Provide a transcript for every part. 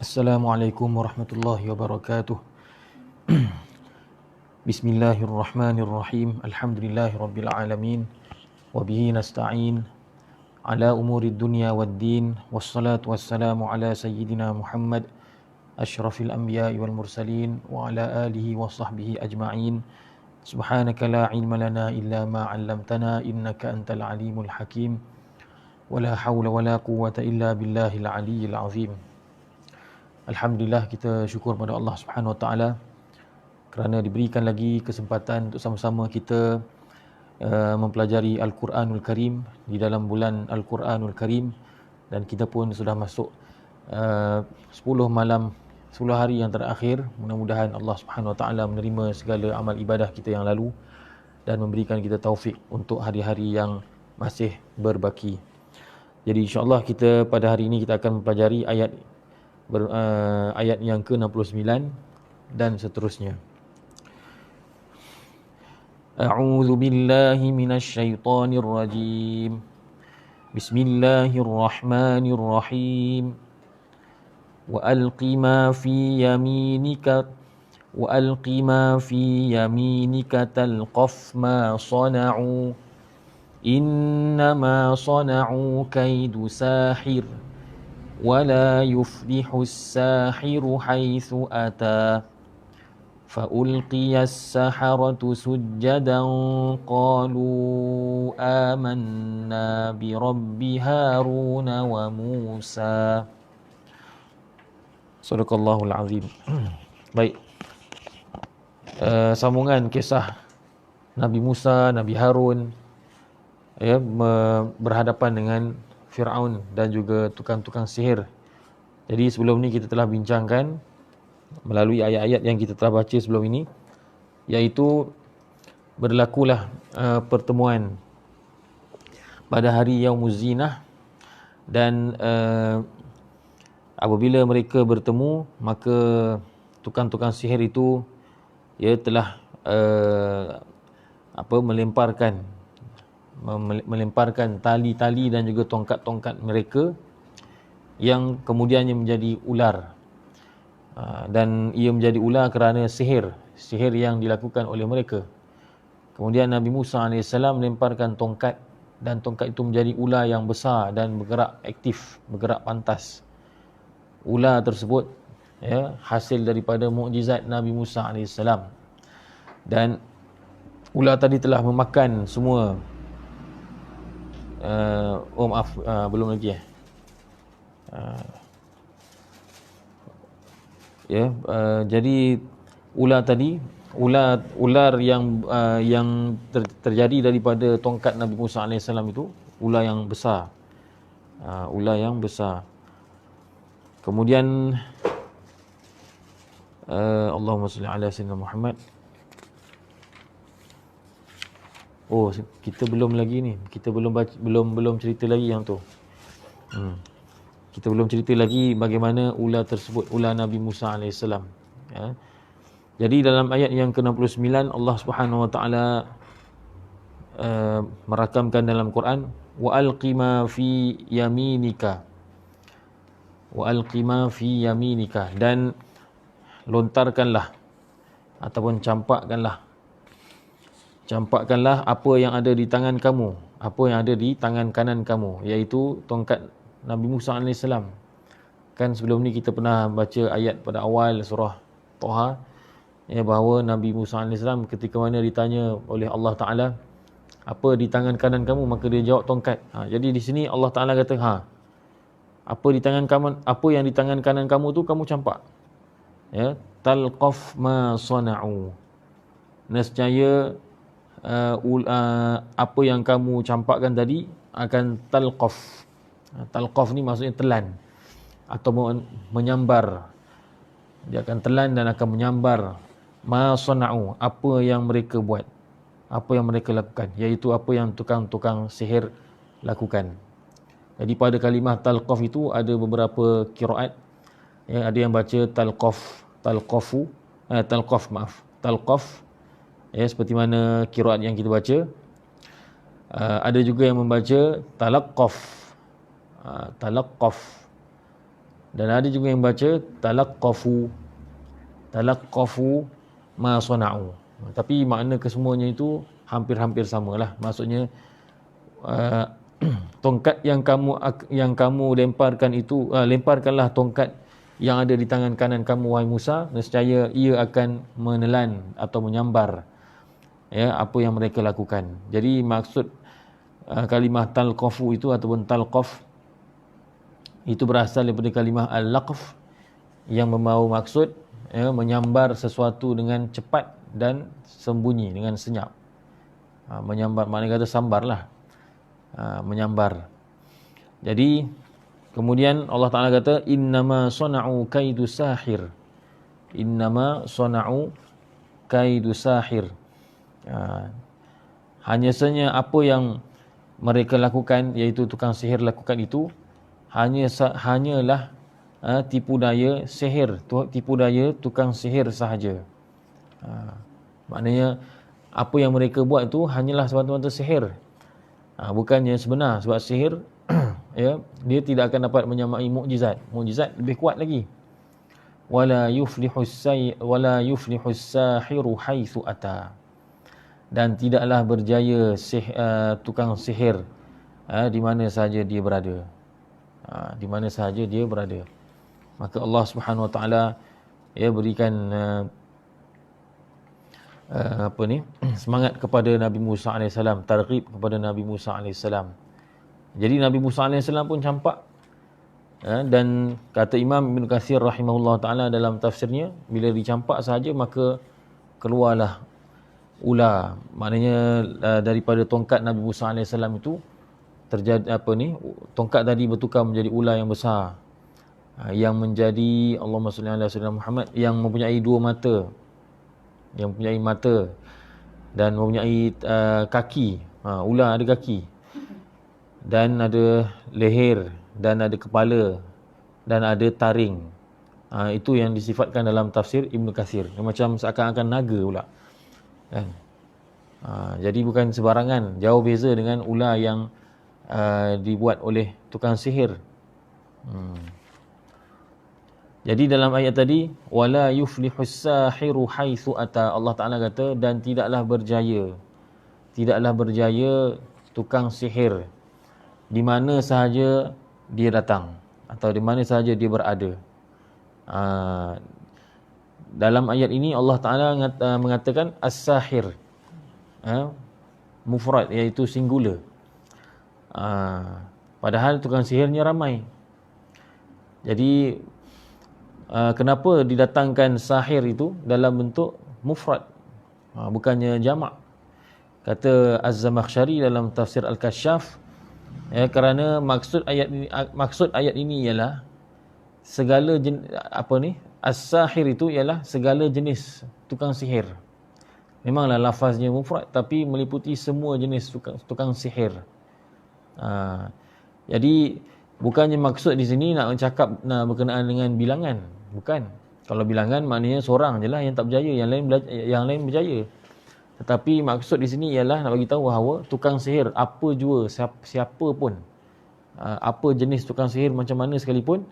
Assalamualaikum warahmatullahi wabarakatuh. Bismillahirrahmanirrahim. Alhamdulillahirabbil alamin. Wa bihi nasta'in ala umurid dunya waddin. Wassalatu wassalamu ala sayyidina Muhammad asyrafil anbiya'i wal mursalin wa ala alihi wa sahbihi ajma'in. Subhanaka la ilma lana illa ma 'allamtana innaka antal alimul hakim. Wala haula wala quwwata illa billahil aliyyil azim. Alhamdulillah, kita syukur pada Allah Subhanahu Wa Taala kerana diberikan lagi kesempatan untuk sama-sama kita mempelajari Al-Quranul Karim di dalam bulan Al-Quranul Karim, dan kita pun sudah masuk 10 malam 10 hari yang terakhir. Mudah-mudahan Allah Subhanahu Wa Taala menerima segala amal ibadah kita yang lalu dan memberikan kita taufik untuk hari-hari yang masih berbaki. Jadi insya-Allah kita pada hari ini kita akan mempelajari ayat yang ke-69 dan seterusnya. A'udzu billahi minasy syaithanir rajim. Bismillahirrahmanirrahim. Wa alqi ma fi yaminika talqaf ma sana'u. Innama sana'u kaidu sahir wala yuflihus sahiru haitsu ata. Faulqiyas saharatu sujjadan qalu amanna bi rabbi Harun wa Musa. Sadaqallahul azim. Baik. Sambungan kisah Nabi Musa, Nabi Harun berhadapan dengan Fir'aun dan juga tukang-tukang sihir. Jadi sebelum ni kita telah bincangkan melalui ayat-ayat yang kita telah baca sebelum ini, iaitu berlakulah pertemuan pada hari Yaumuz Zinah, dan apabila mereka bertemu, maka tukang-tukang sihir itu telah melemparkan tali-tali dan juga tongkat-tongkat mereka yang kemudiannya menjadi ular. Dan ia menjadi ular kerana sihir yang dilakukan oleh mereka. Kemudian Nabi Musa AS melemparkan tongkat, dan tongkat itu menjadi ular yang besar dan bergerak aktif, bergerak pantas. Ular tersebut hasil daripada mukjizat Nabi Musa AS. Dan ular tadi telah memakan semua belum lagi jadi ular tadi, ular yang terjadi daripada tongkat Nabi Musa AS itu ular yang besar. Kemudian Allahumma salli ala sayyidina Muhammad. Oh, kita belum lagi ni. Kita belum cerita lagi yang tu. Kita belum cerita lagi bagaimana ular tersebut, ular Nabi Musa AS. Jadi dalam ayat yang ke-69 Allah Subhanahu Wa Taala merakamkan dalam Quran, wa alqi ma fi yaminika. Wa alqi ma fi yaminika, dan lontarkanlah ataupun campakkanlah apa yang ada di tangan kamu, apa yang ada di tangan kanan kamu, iaitu tongkat Nabi Musa AS. Kan sebelum ni kita pernah baca ayat pada awal surah Taha, bahawa Nabi Musa AS ketika mana ditanya oleh Allah Ta'ala, apa di tangan kanan kamu, maka dia jawab tongkat. Jadi di sini Allah Ta'ala kata, apa yang di tangan kanan kamu tu kamu campak. Talqaf ma sana'u. Nescaya apa yang kamu campakkan tadi akan talqaf. Talqaf ni maksudnya telan atau menyambar. Dia akan telan dan akan menyambar ma sana'u, apa yang mereka buat, apa yang mereka lakukan, iaitu apa yang tukang-tukang sihir lakukan. Jadi pada kalimah talqaf itu ada beberapa qiraat. Ada yang baca talqaf, seperti mana qiraat yang kita baca. Ada juga yang membaca talaqqaf talaqqaf. Dan ada juga yang baca talaqqafu ma sana'u. Tapi makna kesemuanya itu hampir-hampir samalah. Maksudnya tongkat yang kamu lemparkan itu, lemparkanlah tongkat yang ada di tangan kanan kamu wahai Musa, nescaya ia akan menelan atau menyambar apa yang mereka lakukan. Jadi maksud kalimah talqafu itu ataupun talqaf itu berasal daripada kalimah al-laqf yang membawa maksud menyambar sesuatu dengan cepat dan sembunyi, dengan senyap. Menyambar maknanya kata sambarlah. Menyambar. Jadi kemudian Allah Ta'ala kata innama sana'u kaidu sahir. Innama sana'u kaidu sahir. Hanya saja apa yang mereka lakukan, iaitu tukang sihir lakukan itu hanyalah tipu daya sihir, tipu daya tukang sihir sahaja. Maknanya apa yang mereka buat itu hanyalah semata-mata sihir. Bukannya sebenar, sebab sihir dia tidak akan dapat menyamai mukjizat. Mukjizat lebih kuat lagi. Wala yuflihus sahiru haitsu ata. Dan tidaklah berjaya tukang sihir di mana sahaja dia berada. Di mana sahaja dia berada. Maka Allah Subhanahu Wa Taala berikan semangat kepada Nabi Musa AS, targhib kepada Nabi Musa AS. Jadi Nabi Musa AS pun campak, dan kata Imam Ibn Katsir rahimahullah ta'ala dalam tafsirnya, bila dicampak sahaja maka keluarlah ular. Maknanya daripada tongkat Nabi Musa AS itu terjadi tongkat tadi bertukar menjadi ular yang besar, yang menjadi Allahumma salli ala sayyidina Muhammad, yang mempunyai dua mata, yang mempunyai mata dan mempunyai kaki. Ular ada kaki dan ada leher dan ada kepala dan ada taring. Itu yang disifatkan dalam tafsir Ibn Katsir. Macam seakan-akan naga pula kan. Jadi bukan sebarangan, jauh beza dengan ular yang dibuat oleh tukang sihir. Jadi dalam ayat tadi, wala yuflihus sahiru haitsu ata, Allah Taala kata, dan tidaklah berjaya tukang sihir di mana sahaja dia datang atau di mana sahaja dia berada. Dalam ayat ini Allah Taala mengatakan as-sahir, mufrad, iaitu singular. Padahal tukang sihirnya ramai. Jadi kenapa didatangkan sahir itu dalam bentuk mufrad, bukannya jamak? Kata Az-Zamakhsyari dalam tafsir Al-Kasyaf, kerana maksud ayat ini ialah segala as-sahir itu ialah segala jenis tukang sihir. Memanglah lafaznya mufrad, tapi meliputi semua jenis tukang sihir. Jadi bukannya maksud di sini nak cakap berkenaan dengan bilangan. Bukan. Kalau bilangan maknanya seorang je lah yang tak berjaya, yang lain berjaya. Tetapi maksud di sini ialah nak bagi tahu bahawa tukang sihir apa jua, siapa pun, apa jenis tukang sihir macam mana sekalipun,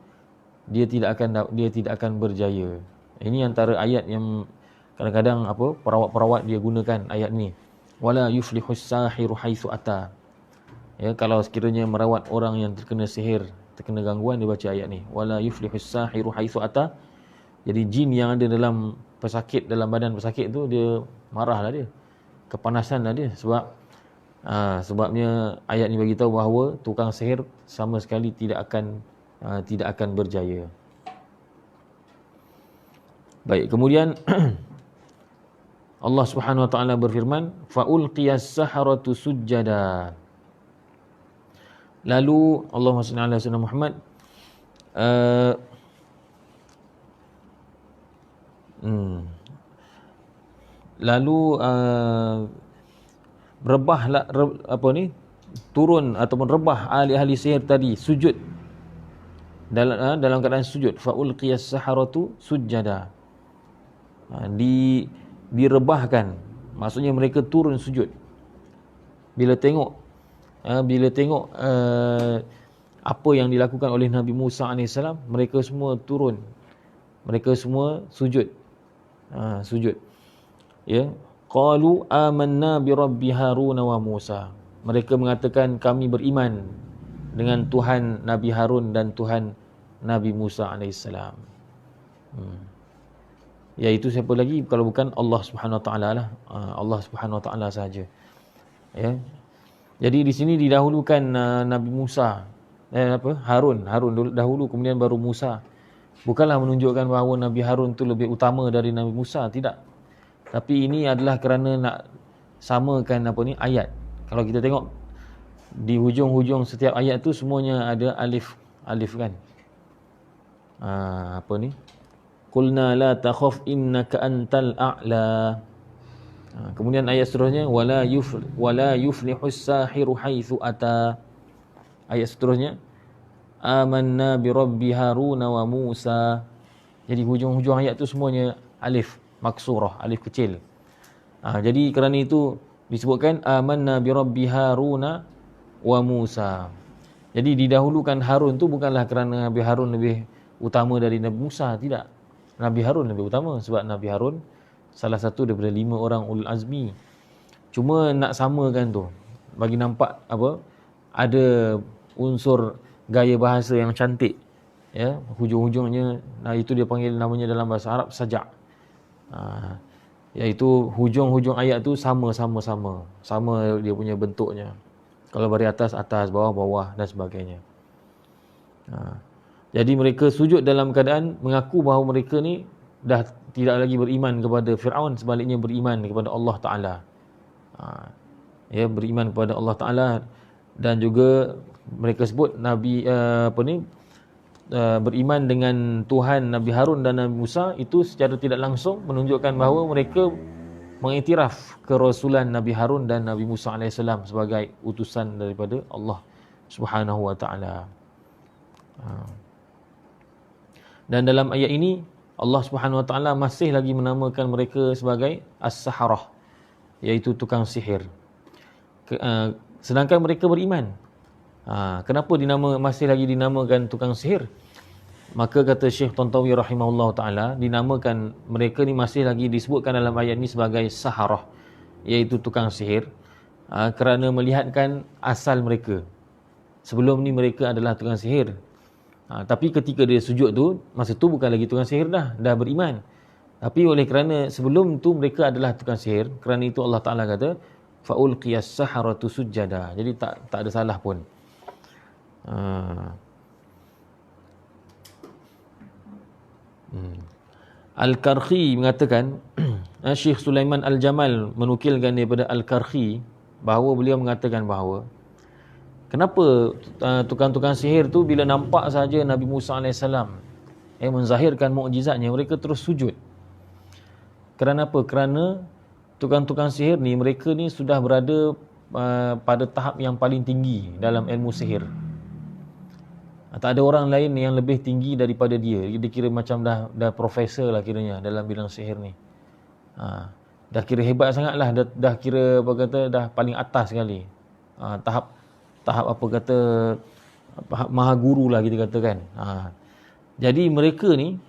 dia tidak akan berjaya. Ini antara ayat yang kadang-kadang perawat-perawat dia gunakan ayat ni. Wala yuflihus sahiru haitsu ata. Kalau sekiranya merawat orang yang terkena sihir, terkena gangguan, dia baca ayat ni, wala yuflihus sahiru haitsu ata. Jadi jin yang ada dalam pesakit, dalam badan pesakit tu, dia marahlah dia, kepanasanlah dia, sebabnya ayat ni bagi tahu bahawa tukang sihir sama sekali tidak akan berjaya. Baik, kemudian Allah Subhanahu wa taala berfirman, fa ulqiyas saharatu sujjada. Lalu Allahumma salli ala sayyidina Muhammad, lalu rebahlah turun ataupun rebah ahli-ahli sihir tadi sujud, dalam keadaan sujud. Fa ulqiyas saharatu sujjada, direbahkan, maksudnya mereka turun sujud bila tengok apa yang dilakukan oleh Nabi Musa AS, mereka semua turun, mereka semua sujud. Sujud. Ya. Qalu amanna bi rabbi Harun wa Musa. Mereka mengatakan kami beriman dengan Tuhan Nabi Harun dan Tuhan Nabi Musa AS. Iaitu siapa lagi kalau bukan Allah Subhanahu Wa Taala lah. Allah Subhanahu Wa Taala sahaja. Ya. Jadi di sini didahulukan Nabi Musa, Harun dahulu, kemudian baru Musa. Bukanlah menunjukkan bahawa Nabi Harun tu lebih utama dari Nabi Musa, tidak. Tapi ini adalah kerana nak samakan ayat. Kalau kita tengok di hujung-hujung setiap ayat tu semuanya ada alif kan. Qulna la takhaf innaka antal a'la. Kemudian ayat seterusnya wala yuflihus sahiru haitsu ata. Ayat seterusnya amanna bi rabbi Harun wa Musa. Jadi hujung-hujung ayat tu semuanya alif maksurah, alif kecil. Jadi kerana itu disebutkan amanna bi rabbi Harun wa Musa. Jadi didahulukan Harun tu bukanlah kerana Nabi Harun lebih utama dari Nabi Musa, tidak. Nabi Harun lebih utama sebab Nabi Harun salah satu daripada 5 orang ulul azmi. Cuma nak samakan tu bagi nampak ada unsur gaya bahasa yang cantik, ya, hujung-hujungnya. Itu dia panggil namanya dalam bahasa Arab sajak. Iaitu hujung-hujung ayat tu sama dia punya bentuknya. Kalau dari atas, bawah dan sebagainya. Jadi mereka sujud dalam keadaan mengaku bahawa mereka ni dah tidak lagi beriman kepada Fir'aun, sebaliknya beriman kepada Allah Ta'ala. Beriman kepada Allah Ta'ala. Dan juga mereka sebut beriman dengan Tuhan Nabi Harun dan Nabi Musa, itu secara tidak langsung menunjukkan bahawa mereka mengiktiraf kerasulan Nabi Harun dan Nabi Musa AS sebagai utusan daripada Allah Subhanahu Wa Ta'ala. Dan dalam ayat ini Allah Subhanahu Wa Ta'ala masih lagi menamakan mereka sebagai as-saharah, iaitu tukang sihir. Sedangkan mereka beriman. Kenapa masih lagi dinamakan tukang sihir? Maka kata Syekh Tantawi rahimahullah ta'ala, dinamakan mereka ni masih lagi disebutkan dalam ayat ni sebagai saharah, iaitu tukang sihir, kerana melihatkan asal mereka. Sebelum ni mereka adalah tukang sihir. Tapi ketika dia sujud tu, masa tu bukan lagi tukang sihir dah beriman. Tapi oleh kerana sebelum tu mereka adalah tukang sihir, kerana itu Allah Ta'ala kata faulqiyas saharatu sujada. Jadi tak ada salah pun. Al-Karhi mengatakan, Syekh Sulaiman Al-Jamal menukilkan daripada Al-Karhi bahawa beliau mengatakan bahawa kenapa tukang-tukang sihir tu bila nampak saja Nabi Musa AS menzahirkan mukjizatnya, mereka terus sujud. Kerana apa? Kerana tukang-tukang sihir ni, mereka ni sudah berada pada tahap yang paling tinggi dalam ilmu sihir. Tak ada orang lain yang lebih tinggi daripada dia. Dia kira macam dah profesor lah kiranya dalam bidang sihir ni. Dah kira hebat sangat lah. Dah kira dah paling atas sekali. Tahap maha guru lah kita katakan. Jadi mereka ni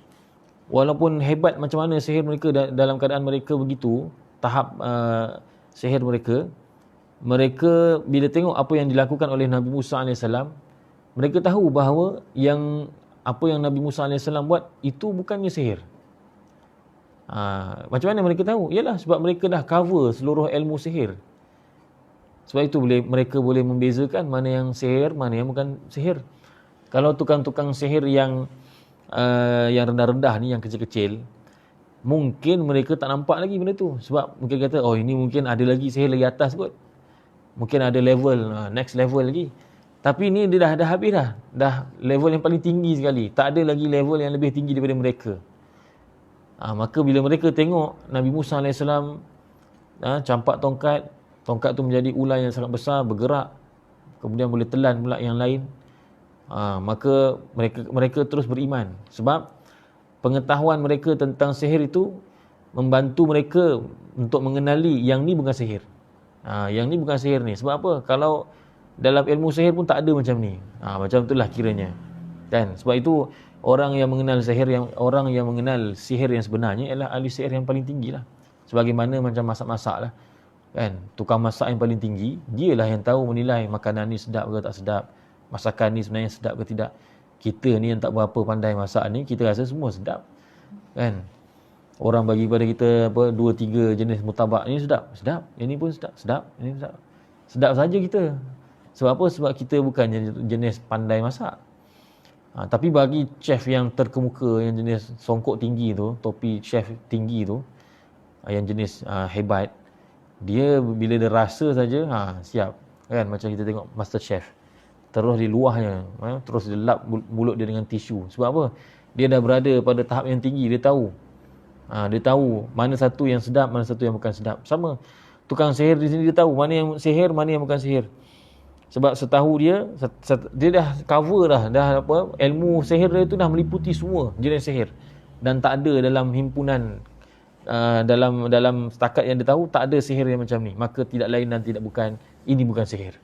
walaupun hebat macam mana sihir mereka, dalam keadaan mereka begitu tahap sihir mereka bila tengok apa yang dilakukan oleh Nabi Musa AS, mereka tahu bahawa apa yang Nabi Musa AS buat itu bukannya sihir. Macam mana mereka tahu? Ialah sebab mereka dah cover seluruh ilmu sihir. Sebab itu mereka boleh membezakan mana yang sihir, mana yang bukan sihir. Kalau tukang-tukang sihir yang rendah-rendah ni, yang kecil-kecil, mungkin mereka tak nampak lagi benda tu. Sebab mungkin kata, ini mungkin ada lagi sihir lagi atas kot. Mungkin ada level, next level lagi. Tapi ni dia dah habis dah. Dah level yang paling tinggi sekali. Tak ada lagi level yang lebih tinggi daripada mereka. Maka bila mereka tengok Nabi Musa AS campak tongkat tu menjadi ular yang sangat besar, bergerak, kemudian boleh telan pula yang lain, maka mereka terus beriman. Sebab pengetahuan mereka tentang sihir itu membantu mereka untuk mengenali yang ni bukan sihir. Yang ni bukan sihir ni. Sebab apa? Kalau dalam ilmu sihir pun tak ada macam ni. Macam itulah kiranya. Kan? Sebab itu orang yang mengenal sihir yang sebenarnya ialah ahli sihir yang paling tinggi lah. Sebagaimana macam masak-masak lah. Kan? Tukang masak yang paling tinggi, dialah yang tahu menilai makanan ni sedap ke tak sedap. Masakan ni sebenarnya sedap ke tidak. Kita ni yang tak berapa pandai masak ni, kita rasa semua sedap. Kan? Orang bagi pada kita 2-3 jenis murtabak ni sedap. Sedap. Yang ni pun sedap. Sedap. Ini sedap. Sedap saja kita. Sebab apa? Sebab kita bukan jenis pandai masak. Tapi bagi chef yang terkemuka, yang jenis songkok tinggi tu, topi chef tinggi tu, yang jenis hebat, dia bila dia rasa saja, siap. Kan? Macam kita tengok Master Chef. Terus di luahnya, terus dia lap mulut dia dengan tisu. Sebab apa? Dia dah berada pada tahap yang tinggi, dia tahu. Dia tahu mana satu yang sedap, mana satu yang bukan sedap. Sama tukang sihir di sini, dia tahu mana yang sihir, mana yang bukan sihir. Sebab setahu dia dah cover dah ilmu sihir dia tu dah meliputi semua jenis sihir. Dan tak ada dalam himpunan dalam setakat yang dia tahu, tak ada sihir yang macam ni. Maka tidak lain dan tidak bukan, ini bukan sihir.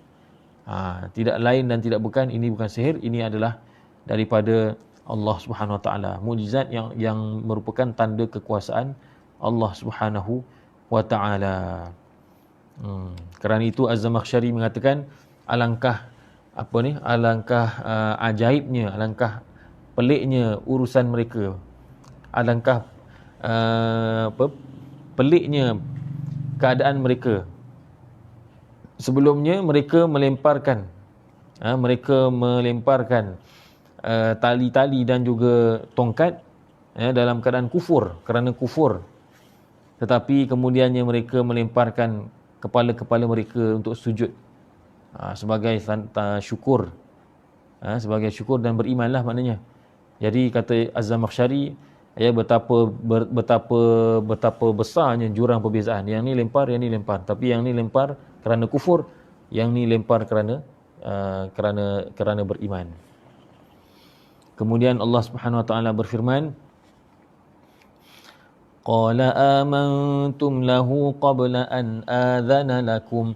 Tidak lain dan tidak bukan, ini bukan sihir, ini adalah daripada Allah Subhanahu Wa Taala, mukjizat yang merupakan tanda kekuasaan Allah Subhanahu Wa Taala. Kerana itu Az-Zamakhsyari mengatakan, alangkah ajaibnya, alangkah peliknya urusan mereka, alangkah peliknya keadaan mereka. Sebelumnya mereka melemparkan tali-tali dan juga tongkat dalam keadaan kerana kufur. Tetapi kemudiannya mereka melemparkan kepala-kepala mereka untuk sujud sebagai syukur. Sebagai syukur dan berimanlah maknanya. Jadi kata Az-Zamakhsyari, betapa besarnya jurang perbezaan. Yang ni lempar, yang ni lempar. Tapi yang ni lempar kerana kufur, yang ni lempar kerana beriman. Kemudian Allah Subhanahu Wa Taala berfirman, qala amantum lahu qabla an adhana lakum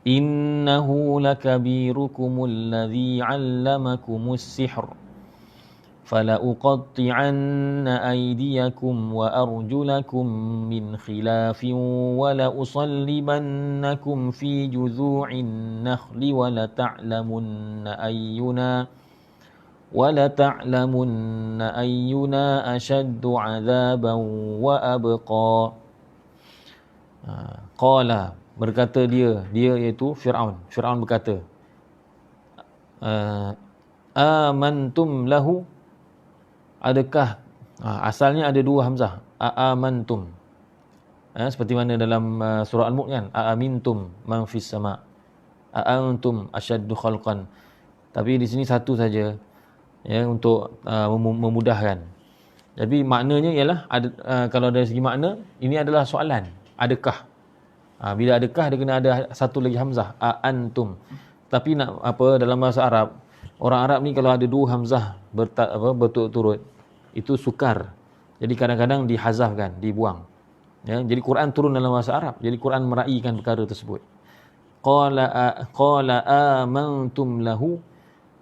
innahu lakabirukumul ladzi 'allamakumus sihr fala uqatti'anna aydiyakum wa arjulakum min khilafin wa la usallibannakum fi juzu'in nakhli wa la ta'lamunna ayyuna ashaddu 'adzaban wa abqa. Qala, berkata dia iaitu Fir'aun berkata, amantum lahu, adakah, asalnya ada dua hamzah, amantum, seperti mana dalam surah Al-Mulk kan, amintum man fis sama, antum asyaddu khalqan. Tapi di sini satu saja, untuk memudahkan. Jadi maknanya ialah kalau dari segi makna, ini adalah soalan, adakah. Bila adakah, dia kena ada satu lagi hamzah, antum. Tapi dalam bahasa Arab, orang Arab ni kalau ada dua hamzah berturut-turut, itu sukar. Jadi kadang-kadang dihazafkan, dibuang. Jadi Quran turun dalam bahasa Arab. Jadi Quran meraihkan perkara tersebut. Qala amantum lahu,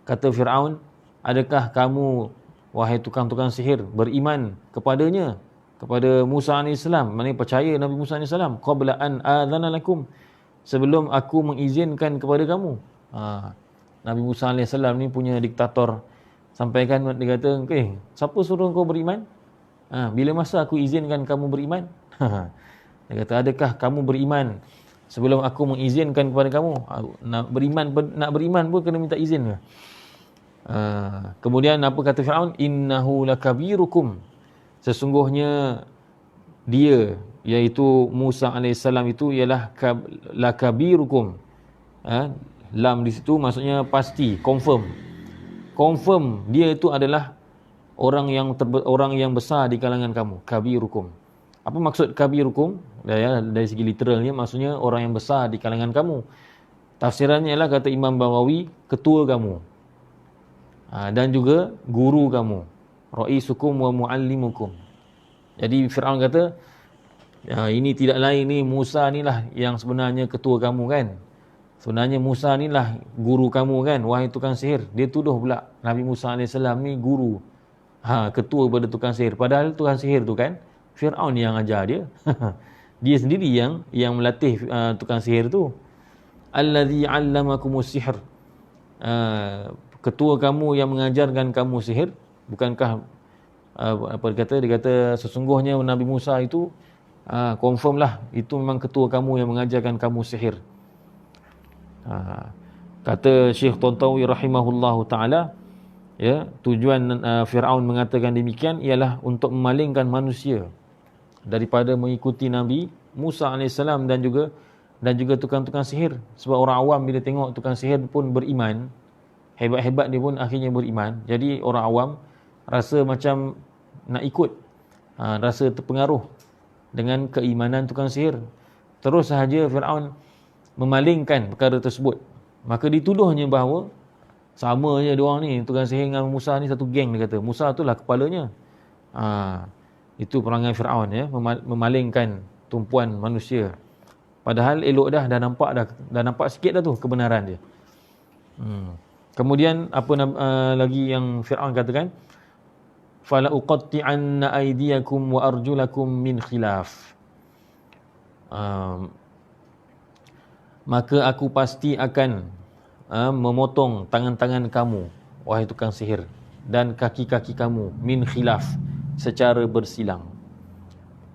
kata Fir'aun, adakah kamu, wahai tukang-tukang sihir, beriman kepadanya, kepada Musa AS, maknanya percaya Nabi Musa AS, qabla an adhana lakum, sebelum aku mengizinkan kepada kamu. Nabi Musa AS ni punya diktator, sampaikan dia kata, siapa suruh kau beriman? Bila masa aku izinkan kamu beriman? Dia kata, adakah kamu beriman sebelum aku mengizinkan kepada kamu? Nak beriman pun kena minta izin ke? Kemudian apa kata Fir'aun? Innahu lakabirukum, sesungguhnya dia, iaitu Musa AS itu ialah lakabirukum. Lam di situ maksudnya pasti, confirm dia itu adalah orang yang besar di kalangan kamu, kabirukum. Apa maksud kabirukum? Dari segi literalnya maksudnya orang yang besar di kalangan kamu. Tafsirannya ialah, kata Imam Baghawi, ketua kamu, dan juga guru kamu, raisukum wa muallimukum. Jadi Fir'aun kata, ini tidak lain, ni Musa ni lah yang sebenarnya ketua kamu kan. Sebenarnya Musa ni lah guru kamu kan, wahai tukang sihir. Dia tuduh pula Nabi Musa AS ni guru, ketua pada tukang sihir. Padahal tukang sihir tu kan Fir'aun yang ajar dia. Dia sendiri yang melatih tukang sihir tu. Allazi 'allamakumus sihr. Ketua kamu yang mengajarkan kamu sihir. Bukankah apa dia kata sesungguhnya Nabi Musa itu confirm lah itu memang ketua kamu yang mengajarkan kamu sihir. Kata Syekh Tantawi rahimahullahu taala, ya, tujuan Firaun mengatakan demikian ialah untuk memalingkan manusia daripada mengikuti Nabi Musa alaihissalam dan juga tukang-tukang sihir. Sebab orang awam bila tengok tukang sihir pun beriman, hebat-hebat dia pun akhirnya beriman. Jadi orang awam rasa macam nak ikut, rasa terpengaruh dengan keimanan tukang sihir. Terus sahaja Firaun memalingkan perkara tersebut. Maka dituduhnya bahawa sama je diorang ni, tukang sihir dengan Musa ni satu geng, dia kata. Musa tu lah kepalanya. Itu perangai Firaun, ya, memalingkan tumpuan manusia. Padahal elok dah nampak sikit dah tu kebenaran dia. Kemudian apa lagi yang Firaun katakan? Fala uqatti'anna aydiyakum wa arjulakum min khilaf. Maka aku pasti akan memotong tangan-tangan kamu, wahai tukang sihir, dan kaki-kaki kamu min khilaf, secara bersilang.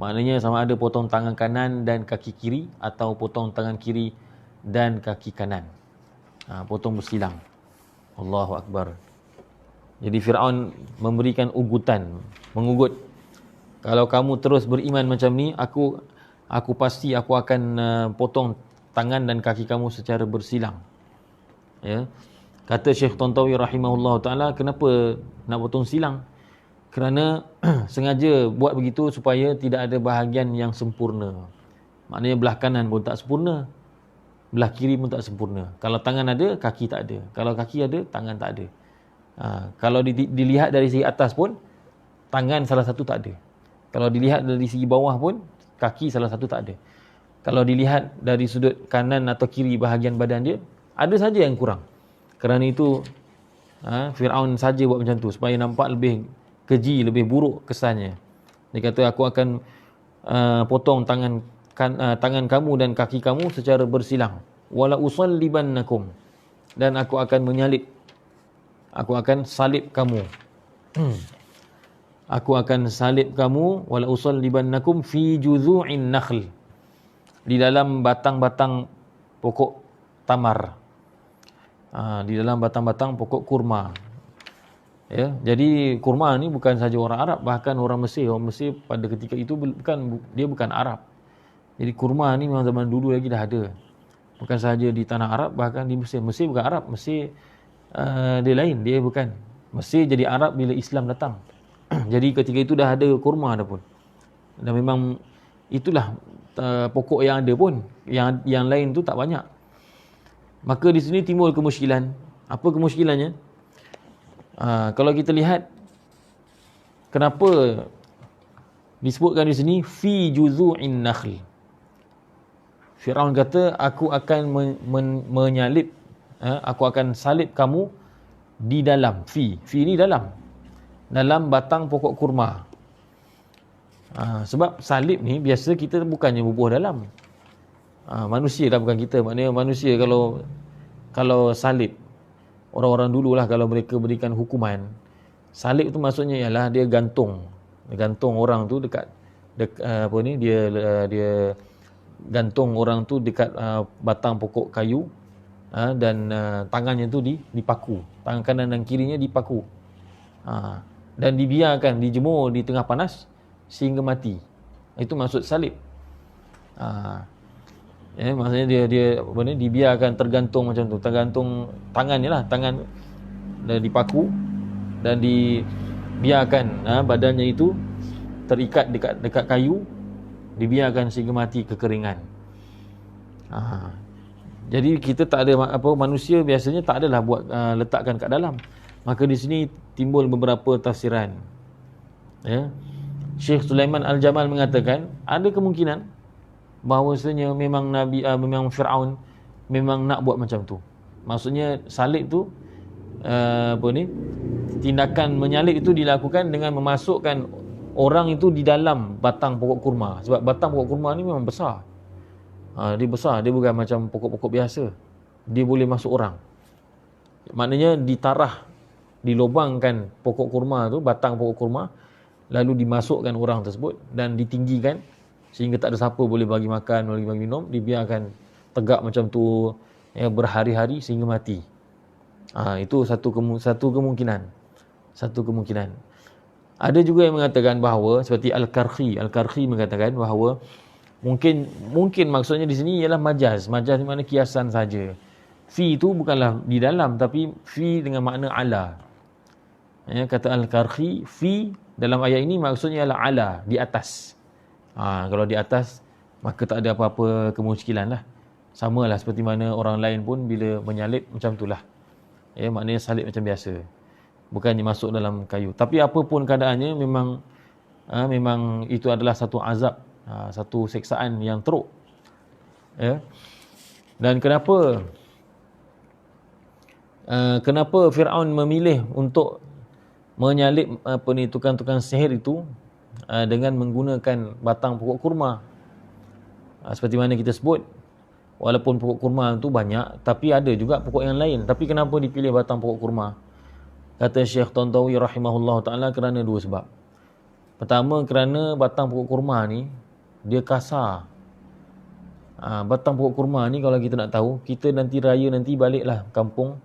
Maknanya sama ada potong tangan kanan dan kaki kiri, atau potong tangan kiri dan kaki kanan. Potong bersilang. Allahu Akbar. Jadi Firaun memberikan mengugut. Kalau kamu terus beriman macam ni, aku pasti aku akan potong tangan dan kaki kamu secara bersilang. Ya. Kata Syekh Tantawi rahimahullah taala, kenapa nak potong silang? Kerana sengaja buat begitu supaya tidak ada bahagian yang sempurna. Maknanya belah kanan pun tak sempurna, belah kiri pun tak sempurna. Kalau tangan ada, kaki tak ada. Kalau kaki ada, tangan tak ada. Kalau dilihat dari segi atas pun, tangan salah satu tak ada. Kalau dilihat dari segi bawah pun, kaki salah satu tak ada. Kalau dilihat dari sudut kanan atau kiri bahagian badan dia, ada saja yang kurang. Kerana itu Firaun saja buat macam tu supaya nampak lebih keji, lebih buruk kesannya. Dia kata, aku akan potong tangan kamu dan kaki kamu secara bersilang. Wala usallibannakum, dan aku akan salib kamu. Aku akan salib kamu, wala usallibannakum fi juzu'in nakhl, di dalam batang-batang pokok tamar. Di dalam batang-batang pokok kurma. Ya, jadi kurma ni bukan saja orang Arab, bahkan orang Mesir. Orang Mesir pada ketika itu bukan Arab. Jadi kurma ni memang zaman dulu lagi dah ada. Bukan sahaja di tanah Arab, bahkan di Mesir. Mesir bukan Arab, Mesir dia lain, dia bukan. Mesir jadi Arab bila Islam datang. Jadi ketika itu dah ada kurma dah pun. Dan memang itulah pokok yang ada pun. Yang lain tu tak banyak. Maka di sini timbul kemusykilan. Apa kemusykilannya? Kalau kita lihat, kenapa disebutkan di sini fi juzu'in nakhl? Firaun kata, aku akan menyalib, aku akan salib kamu di dalam, fi ni dalam batang pokok kurma. Sebab salib ni biasa kita bukannya bubuh dalam. Manusia dah, bukan kita. Maknanya manusia kalau salib, orang-orang dululah kalau mereka berikan hukuman, salib tu maksudnya ialah dia gantung orang tu dekat dia gantung orang tu dekat batang pokok kayu, dan tangannya tu dipaku, tangan kanan dan kirinya dipaku, dan dibiarkan dijemur di tengah panas sehingga mati. Itu maksud salib. Maksudnya dia dibiarkan tergantung macam tu, tergantung tangannya lah, tangan dipaku dan dibiarkan badannya itu terikat dekat kayu, dibiarkan sehingga mati kekeringan. Jadi kita tak ada manusia biasanya tak adalah buat letakkan kat dalam. Maka di sini timbul beberapa tafsiran. Ya. Syekh Sulaiman Al-Jamal mengatakan ada kemungkinan bahawasanya memang Firaun memang nak buat macam tu. Maksudnya salib tu tindakan menyalib itu dilakukan dengan memasukkan orang itu di dalam batang pokok kurma. Sebab batang pokok kurma ni memang besar. Dia besar, dia bukan macam pokok-pokok biasa. Dia boleh masuk orang. Maknanya ditarah, dilobangkan pokok kurma tu, batang pokok kurma, lalu dimasukkan orang tersebut dan ditinggikan sehingga tak ada siapa boleh bagi makan, boleh bagi minum, dibiarkan tegak macam tu berhari-hari sehingga mati. Itu satu kemungkinan. Ada juga yang mengatakan bahawa seperti Al-Karhi mengatakan bahawa mungkin maksudnya di sini ialah majaz di mana kiasan saja. Fi itu bukanlah di dalam, tapi fi dengan makna ala. Kata Al-Karhi, fi dalam ayat ini maksudnya ialah ala, di atas. Kalau di atas maka tak ada apa-apa kemusykilan lah. Sama lah seperti mana orang lain pun bila menyalib macam itulah. Maknanya salib macam biasa. Bukannya masuk dalam kayu. Tapi apapun keadaannya memang itu adalah satu azab, satu seksaan yang teruk. Dan kenapa Firaun memilih untuk menyalib tukang-tukang sihir itu dengan menggunakan batang pokok kurma? Seperti mana kita sebut, walaupun pokok kurma itu banyak, tapi ada juga pokok yang lain. Tapi kenapa dipilih batang pokok kurma? Kata Syekh Tantawi rahimahullah ta'ala, kerana dua sebab. Pertama, kerana batang pokok kurma ni dia kasar. Batang pokok kurma ni kalau kita nak tahu, kita nanti raya nanti baliklah kampung,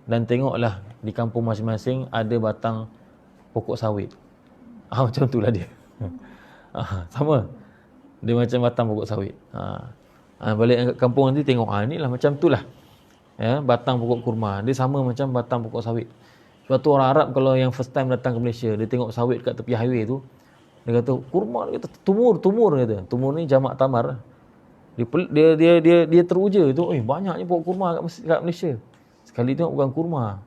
dan tengoklah di kampung masing-masing ada batang pokok sawit. Macam itulah dia. Sama. Dia macam batang pokok sawit. Balik kat kampung nanti tengok, inilah macam itulah. Batang pokok kurma. Dia sama macam batang pokok sawit. Sebab tu orang Arab kalau yang first time datang ke Malaysia, dia tengok sawit kat tepi highway tu, dia kata kurma, dia kata tumur kata. Tumur ni jamak tamar. Dia teruja tu, banyaknya pokok kurma kat Malaysia. Sekali tengok bukan kurma.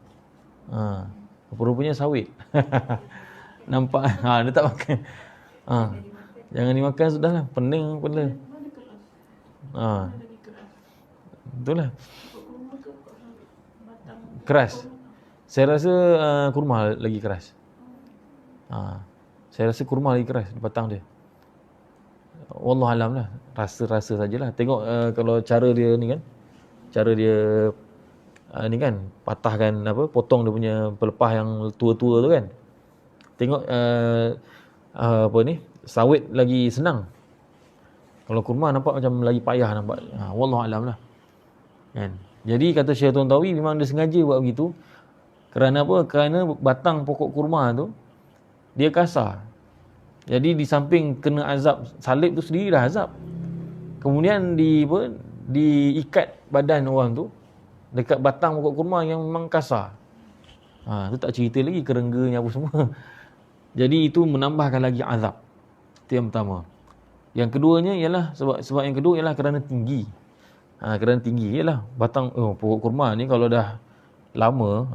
Rupanya sawit. Nampak dia tak makan. Jangan dimakan sudahlah, pening pula. Itulah. Keras. Saya rasa kurma lagi keras. Saya rasa kurma lagi keras batang dia. Wallah alam lah. Rasa sajalah. Tengok kalau cara dia ni kan. Cara dia ni kan, patahkan potong dia punya pelepah yang tua-tua tu kan. Tengok sawit lagi senang. Kalau kurma nampak macam lagi payah nampak. Wallah alam lah. Kan? Jadi kata Syekh Tantawi memang dia sengaja buat begitu. Kerana apa? Kerana batang pokok kurma tu dia kasar. Jadi di samping kena azab salib tu sendiri dah azab. Kemudian diikat badan orang tu dekat batang pokok kurma yang memang kasar. Tu tak cerita lagi kerengganya apa semua. Jadi itu menambahkan lagi azab. Itu yang pertama. Yang keduanya ialah sebab yang kedua ialah kerana tinggi. Kerana tinggi ialah batang pokok kurma ni kalau dah lama,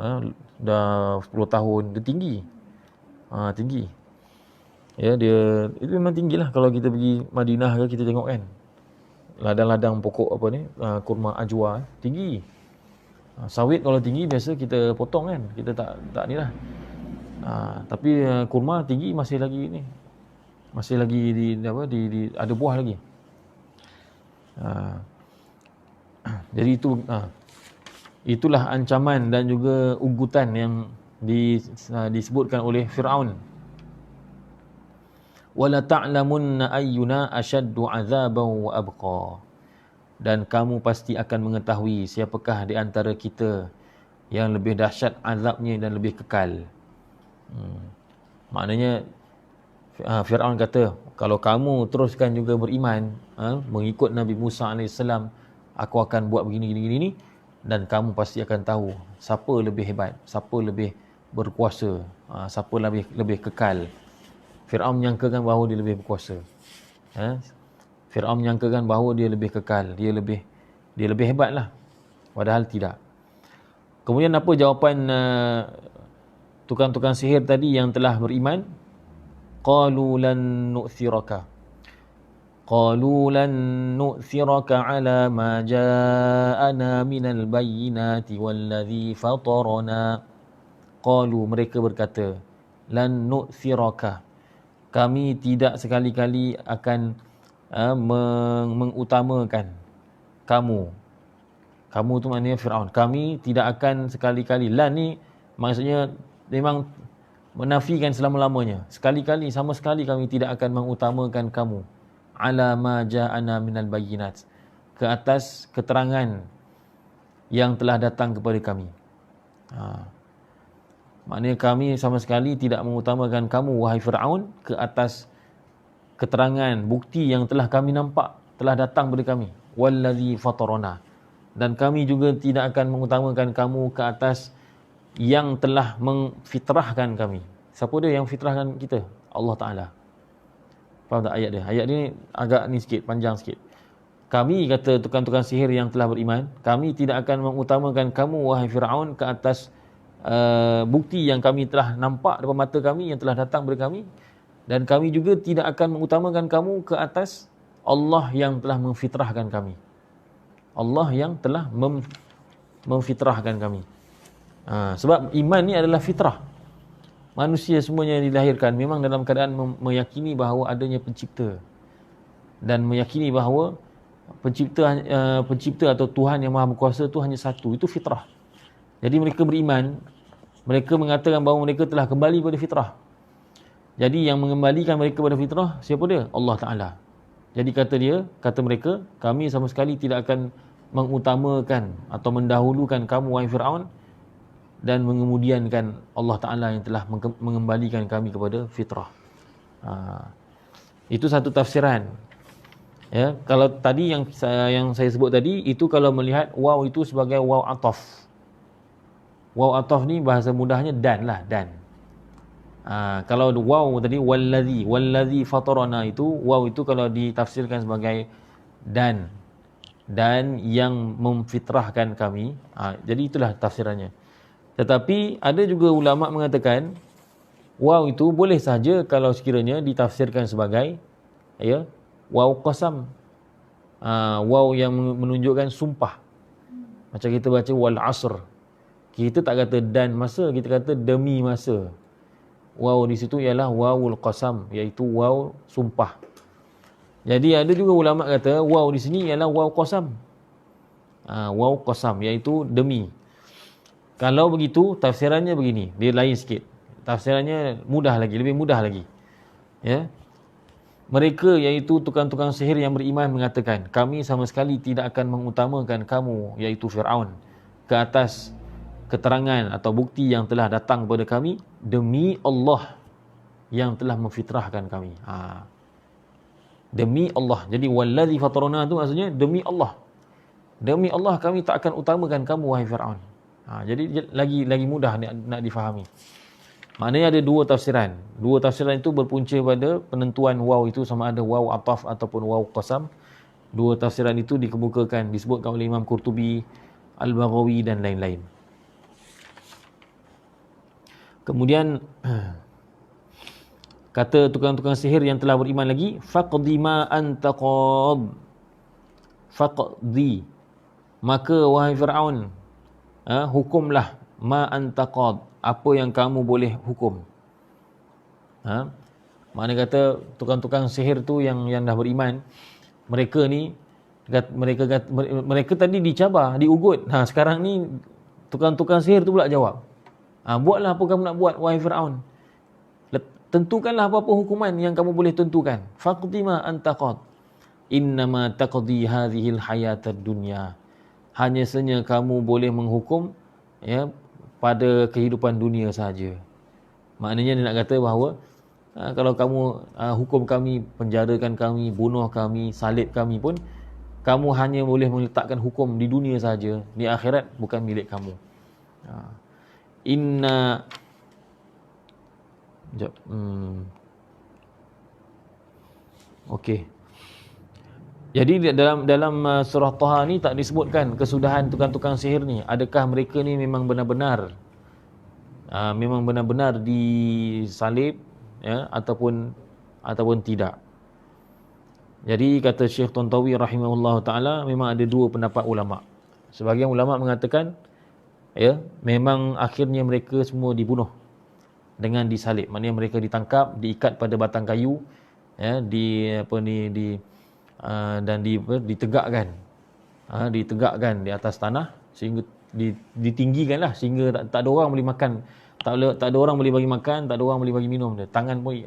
dah 10 tahun dia tinggi. Tinggi. Dia itu memang tinggilah. Kalau kita pergi Madinah ke, kita tengok kan. Ladang-ladang pokok kurma ajwa tinggi. Sawit kalau tinggi biasa kita potong kan. Kita tak ni lah. Tapi kurma tinggi masih lagi ni. Masih lagi ada buah lagi. Jadi itulah ancaman dan juga ugutan yang disebutkan oleh Firaun. Wala ta'lamunna ayyuna ashaddu 'adzaban wa abqa. Dan kamu pasti akan mengetahui siapakah di antara kita yang lebih dahsyat azabnya dan lebih kekal. Maknanya Firaun kata, kalau kamu teruskan juga beriman, mengikut Nabi Musa AS, aku akan buat begini, dan kamu pasti akan tahu siapa lebih hebat, siapa lebih berkuasa, siapa lebih kekal. Firaun menyangkakan bahawa dia lebih berkuasa. Firaun menyangkakan bahawa dia lebih kekal, dia lebih hebatlah. Padahal tidak. Kemudian apa jawapan tukang-tukang sihir tadi yang telah beriman? Qalu lan nu'thiraka. qalu lan nu'thiraka ala ma ja'ana minal bayyinati walladhi fatarana. Qalu, mereka berkata, lan nu'thiraka, kami tidak sekali-kali akan mengutamakan kamu. Kamu tu maknanya Fir'aun. Kami tidak akan sekali-kali. Lan ni maksudnya memang menafikan selama-lamanya. Sekali-kali, sama sekali kami tidak akan mengutamakan kamu. Ala ma ja'ana minal bayyinat. Ke atas keterangan yang telah datang kepada kami. Maknanya kami sama sekali tidak mengutamakan kamu, wahai Fir'aun, ke atas keterangan, bukti yang telah kami nampak, telah datang kepada kami. Wallazi fatarana. Dan kami juga tidak akan mengutamakan kamu ke atas yang telah mengfitrahkan kami. Siapa dia yang fitrahkan kita? Allah Ta'ala. Faham tak ayat dia? Ayat ni agak ni sikit, panjang sikit. Kami, kata tukang-tukang sihir yang telah beriman, kami tidak akan mengutamakan kamu, wahai Fir'aun, ke atas bukti yang kami telah nampak depan mata kami, yang telah datang kepada kami. Dan kami juga tidak akan mengutamakan kamu ke atas Allah yang telah memfitrahkan kami. Allah yang telah memfitrahkan kami. Sebab iman ni adalah fitrah. Manusia semuanya dilahirkan memang dalam keadaan meyakini bahawa adanya pencipta, dan meyakini bahawa pencipta atau Tuhan yang Maha Berkuasa tu hanya satu. Itu fitrah. Jadi mereka beriman, mereka mengatakan bahawa mereka telah kembali pada fitrah. Jadi yang mengembalikan mereka pada fitrah, siapa dia? Allah Ta'ala. Jadi kata mereka, kami sama sekali tidak akan mengutamakan atau mendahulukan kamu, wahai Fir'aun, dan mengemudiankan Allah Ta'ala yang telah mengembalikan kami kepada fitrah. Itu satu tafsiran. Ya, kalau tadi yang saya sebut tadi, itu kalau melihat waw itu sebagai waw ataf. Waw ataf ni bahasa mudahnya dan lah, dan. Kalau waw tadi wallazi fatarana, itu waw itu kalau ditafsirkan sebagai dan yang memfitrahkan kami, jadi itulah tafsirannya. Tetapi ada juga ulama mengatakan waw itu boleh saja kalau sekiranya ditafsirkan sebagai waw qasam, waw yang menunjukkan sumpah. Macam kita baca wal asr, kita tak kata dan masa, kita kata demi masa. Waw di situ ialah wawul qasam, iaitu waw sumpah. Jadi ada juga ulama kata waw di sini ialah waw qasam. Waw qasam, iaitu demi. Kalau begitu tafsirannya begini, dia lain sikit. Tafsirannya mudah lagi, lebih mudah lagi. Ya. Mereka, iaitu tukang-tukang sihir yang beriman, mengatakan, kami sama sekali tidak akan mengutamakan kamu, iaitu Fir'aun, ke atas keterangan atau bukti yang telah datang kepada kami, demi Allah yang telah memfitrahkan kami. Demi Allah. Jadi wallazi fatarana tu maksudnya demi Allah. Demi Allah kami tak akan utamakan kamu, wahai Fir'aun. Jadi lagi mudah nak difahami. Maknanya ada dua tafsiran. Dua tafsiran itu berpunca pada penentuan waw itu sama ada waw ataf ataupun waw qasam. Dua tafsiran itu dikemukakan, disebutkan oleh Imam Qurtubi, Al-Baghawi dan lain-lain. Kemudian kata tukang-tukang sihir yang telah beriman lagi, faqdi ma anta qad. Faqdi, maka wahai Fir'aun, hukumlah ma anta qad, apa yang kamu boleh hukum. Maknanya kata tukang-tukang sihir tu yang dah beriman, mereka ni mereka tadi dicabar, diugut. Sekarang ni tukang-tukang sihir tu pula jawab, buatlah apa kamu nak buat, wahai Fir'aun. Tentukanlah apa-apa hukuman yang kamu boleh tentukan. Faqdi ma anta qad. Innama taqdi hadhil hayatad dunya. Hanya saja kamu boleh menghukum pada kehidupan dunia saja. Maknanya dia nak kata bahawa kalau kamu hukum kami, penjarakan kami, bunuh kami, salib kami pun, kamu hanya boleh meletakkan hukum di dunia saja. Di akhirat bukan milik kamu. Inna Okey. Jadi dalam surah Taha ni tak disebutkan kesudahan tukang-tukang sihir ni. Adakah mereka ni memang benar-benar disalib ataupun tidak. Jadi kata Syekh Tontawi rahimahullah taala, memang ada dua pendapat ulama. Sebahagian ulama mengatakan ya, memang akhirnya mereka semua dibunuh dengan disalib. Maknanya mereka ditangkap, diikat pada batang kayu, ya, dan ditegakkan, ditegakkan di atas tanah sehingga ditinggikanlah sehingga tak ada orang boleh makan, tak ada orang boleh bagi makan, tak ada orang boleh bagi minum dia. Tangan pun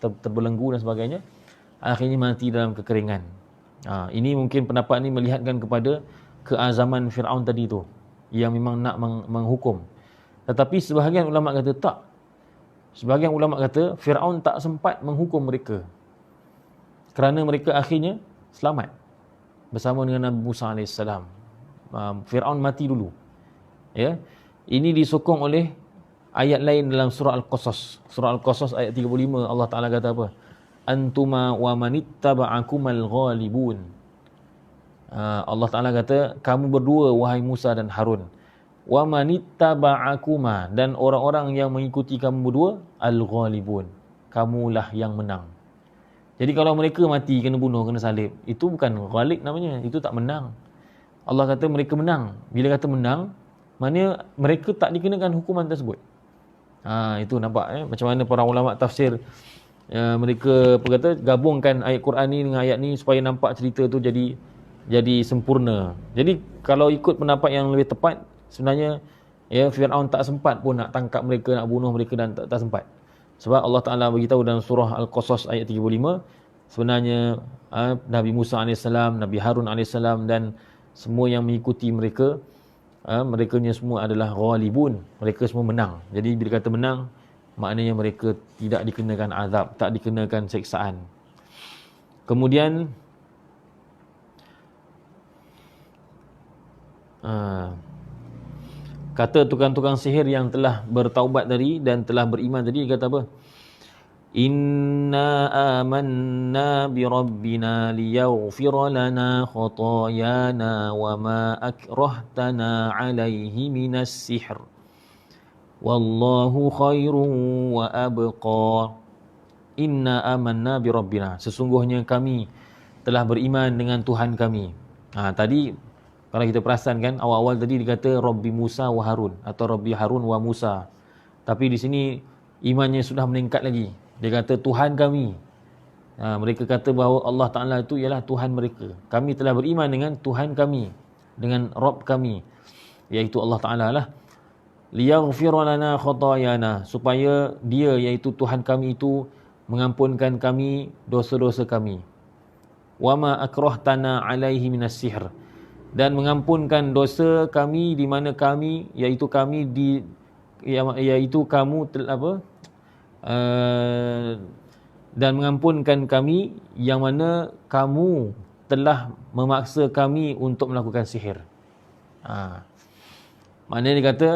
terbelenggu dan sebagainya. Akhirnya mati dalam kekeringan. Ini mungkin pendapat ni melihatkan kepada keazaman Firaun tadi tu, yang memang nak menghukum. Tetapi sebahagian ulama kata tak. Sebahagian ulama kata Firaun tak sempat menghukum mereka, kerana mereka akhirnya selamat bersama dengan Nabi Musa AS. Firaun mati dulu. Ya. Ini disokong oleh ayat lain dalam surah Al-Qasas. Surah Al-Qasas ayat 35, Allah Ta'ala kata apa? Antuma wa manittaba'akumal ghalibun. Allah Ta'ala kata, kamu berdua wahai Musa dan Harun, wa manittaba'akuma, dan orang-orang yang mengikuti kamu berdua, al-ghalibun, kamulah yang menang. Jadi kalau mereka mati, kena bunuh, kena salib, itu bukan ghalib namanya, itu tak menang. Allah kata mereka menang. Bila kata menang, maknanya mereka tak dikenakan hukuman tersebut. Itu nampak macam mana para ulama tafsir, mereka berkata gabungkan ayat Quran ni dengan ayat ni supaya nampak cerita tu jadi sempurna. Jadi kalau ikut pendapat yang lebih tepat, sebenarnya ya, Firaun tak sempat pun nak tangkap mereka, nak bunuh mereka, dan tak sempat. Sebab Allah Ta'ala beritahu dalam surah Al-Qasas ayat 35, sebenarnya Nabi Musa AS, Nabi Harun AS dan semua yang mengikuti mereka, merekanya semua adalah ghalibun, mereka semua menang. Jadi bila kata menang, maknanya mereka tidak dikenakan azab, tak dikenakan seksaan. Kemudian kata tukang-tukang sihir yang telah bertaubat tadi dan telah beriman tadi, kata apa? Inna amanna bi rabbina liyaghfira lana khatayana wa ma akrahtana alaihi minas sihr wallahu khairun wa abqa. Inna amanna bi rabbina, sesungguhnya kami telah beriman dengan Tuhan kami. Tadi kalau kita perasan kan, awal-awal tadi dikata Rabbi Musa wa Harun atau Rabbi Harun wa Musa. Tapi di sini imannya sudah meningkat lagi. Dia kata Tuhan kami. Mereka kata bahawa Allah Ta'ala itu ialah Tuhan mereka. Kami telah beriman dengan Tuhan kami, dengan Rabb kami, iaitu Allah Ta'ala lah. Liyaghfira lana khatayana, supaya dia, iaitu Tuhan kami itu, mengampunkan kami dosa-dosa kami. Wa ma akrahtana alaihi minas sihr, dan mengampunkan dosa kami di mana kami, iaitu kami iaitu kamu dan mengampunkan kami yang mana kamu telah memaksa kami untuk melakukan sihir. Maknanya dia kata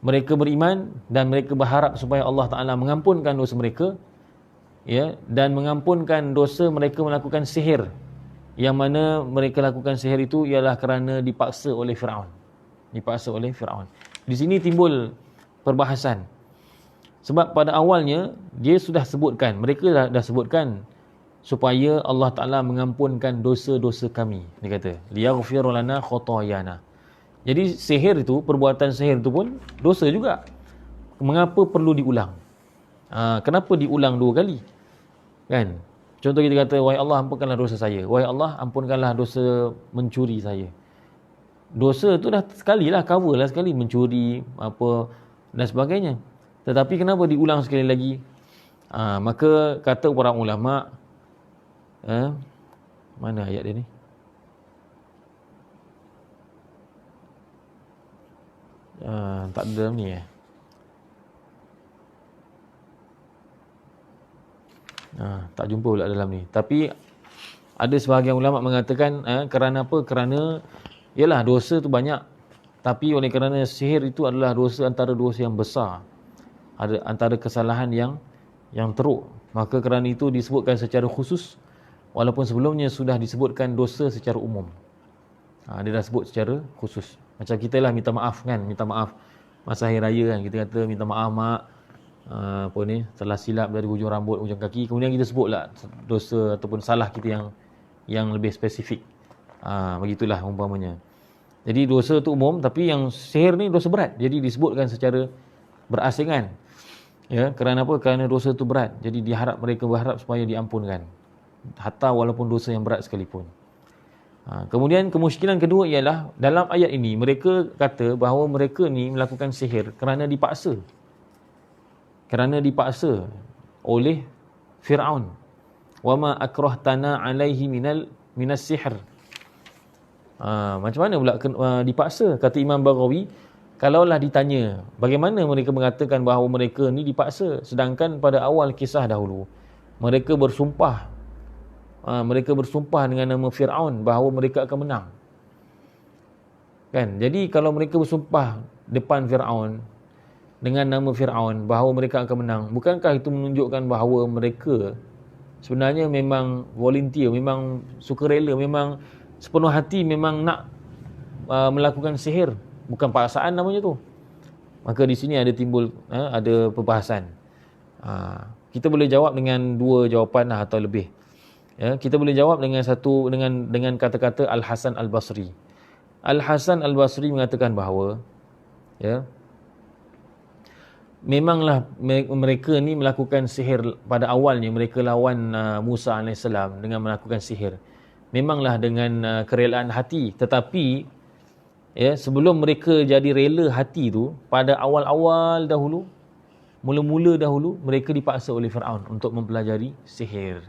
mereka beriman dan mereka berharap supaya Allah Ta'ala mengampunkan dosa mereka, ya, dan mengampunkan dosa mereka melakukan sihir, yang mana mereka lakukan sihir itu ialah kerana dipaksa oleh Firaun. Dipaksa oleh Firaun. Di sini timbul perbahasan. Sebab pada awalnya dia sudah sebutkan, mereka dah sebutkan supaya Allah Ta'ala mengampunkan dosa-dosa kami. Dia kata liyaghfir lana khatayana. Jadi sihir itu, perbuatan sihir itu pun dosa juga. Mengapa perlu diulang? Kenapa diulang dua kali? Kan? Contoh kita kata, wahai Allah ampunkanlah dosa saya, wahai Allah ampunkanlah dosa mencuri saya. Dosa tu dah sekali lah, cover lah sekali, mencuri apa dan sebagainya. Tetapi kenapa diulang sekali lagi? Maka kata para ulama, mana ayat dia ni? Tak ada dalam ni . Tak jumpa pula dalam ni. Tapi ada sebahagian ulama mengatakan kerana apa? Kerana yalah dosa tu banyak, tapi oleh kerana sihir itu adalah dosa, antara dosa yang besar, ada antara kesalahan yang teruk, maka kerana itu disebutkan secara khusus, walaupun sebelumnya sudah disebutkan dosa secara umum. Dia dah sebut secara khusus. Macam kita lah minta maaf kan, minta maaf masa hari raya kan, kita kata minta maaf mak, telah silap dari hujung rambut hujung kaki, kemudian kita sebutlah dosa ataupun salah kita yang lebih spesifik. Begitulah umpamanya. Jadi dosa tu umum, tapi yang sihir ni dosa berat. Jadi disebutkan secara berasingan. Ya, kerana apa? Kerana dosa tu berat. Jadi mereka berharap supaya diampunkan. Hatta walaupun dosa yang berat sekalipun. Kemudian kemusykilan kedua ialah dalam ayat ini mereka kata bahawa mereka ni melakukan sihir kerana dipaksa. Kerana dipaksa oleh Fir'aun. Wa ma akrahtana alaihi minas sihr. Macam mana pula dipaksa? Kata Imam Baghawi, kalaulah ditanya bagaimana mereka mengatakan bahawa mereka ni dipaksa, sedangkan pada awal kisah dahulu mereka bersumpah dengan nama Fir'aun bahawa mereka akan menang. Kan? Jadi kalau mereka bersumpah depan Fir'aun dengan nama Fir'aun bahawa mereka akan menang, bukankah itu menunjukkan bahawa mereka sebenarnya memang volunteer, memang sukarela, memang sepenuh hati memang nak melakukan sihir, bukan paksaan namanya tu. Maka di sini ada timbul ada perbahasan. Kita boleh jawab dengan dua jawapan atau lebih. Ya, kita boleh jawab dengan satu dengan kata-kata Al-Hasan Al-Basri. Al-Hasan Al-Basri mengatakan bahawa memanglah mereka ni melakukan sihir pada awalnya, mereka lawan Musa AS dengan melakukan sihir. Memanglah dengan kerelaan hati, tetapi sebelum mereka jadi rela hati tu, pada awal-awal dahulu, mula-mula dahulu, mereka dipaksa oleh Fir'aun untuk mempelajari sihir.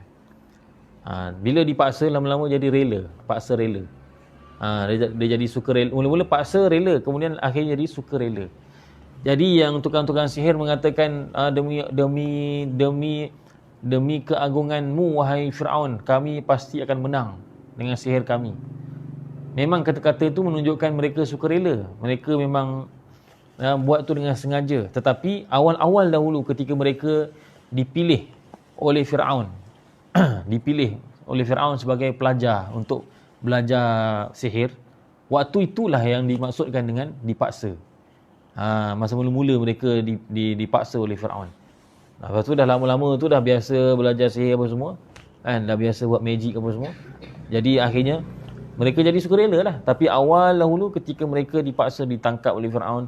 Bila dipaksa, lama-lama jadi rela, paksa rela. Dia jadi suka rela. Mula-mula paksa rela, kemudian akhirnya jadi suka rela. Jadi yang tukang-tukang sihir mengatakan demi keagunganmu wahai Fir'aun, kami pasti akan menang dengan sihir kami. Memang kata-kata itu menunjukkan mereka sukarela. Mereka memang buat tu dengan sengaja. Tetapi awal-awal dahulu ketika mereka dipilih oleh Fir'aun sebagai pelajar untuk belajar sihir, waktu itulah yang dimaksudkan dengan dipaksa. Masa mula-mula mereka dipaksa oleh Fir'aun. Lepas tu dah lama-lama tu dah biasa belajar sihir apa semua, kan, dah biasa buat magic apa semua. Jadi akhirnya mereka jadi sukarela lah. Tapi awal dahulu ketika mereka dipaksa, ditangkap oleh Fir'aun,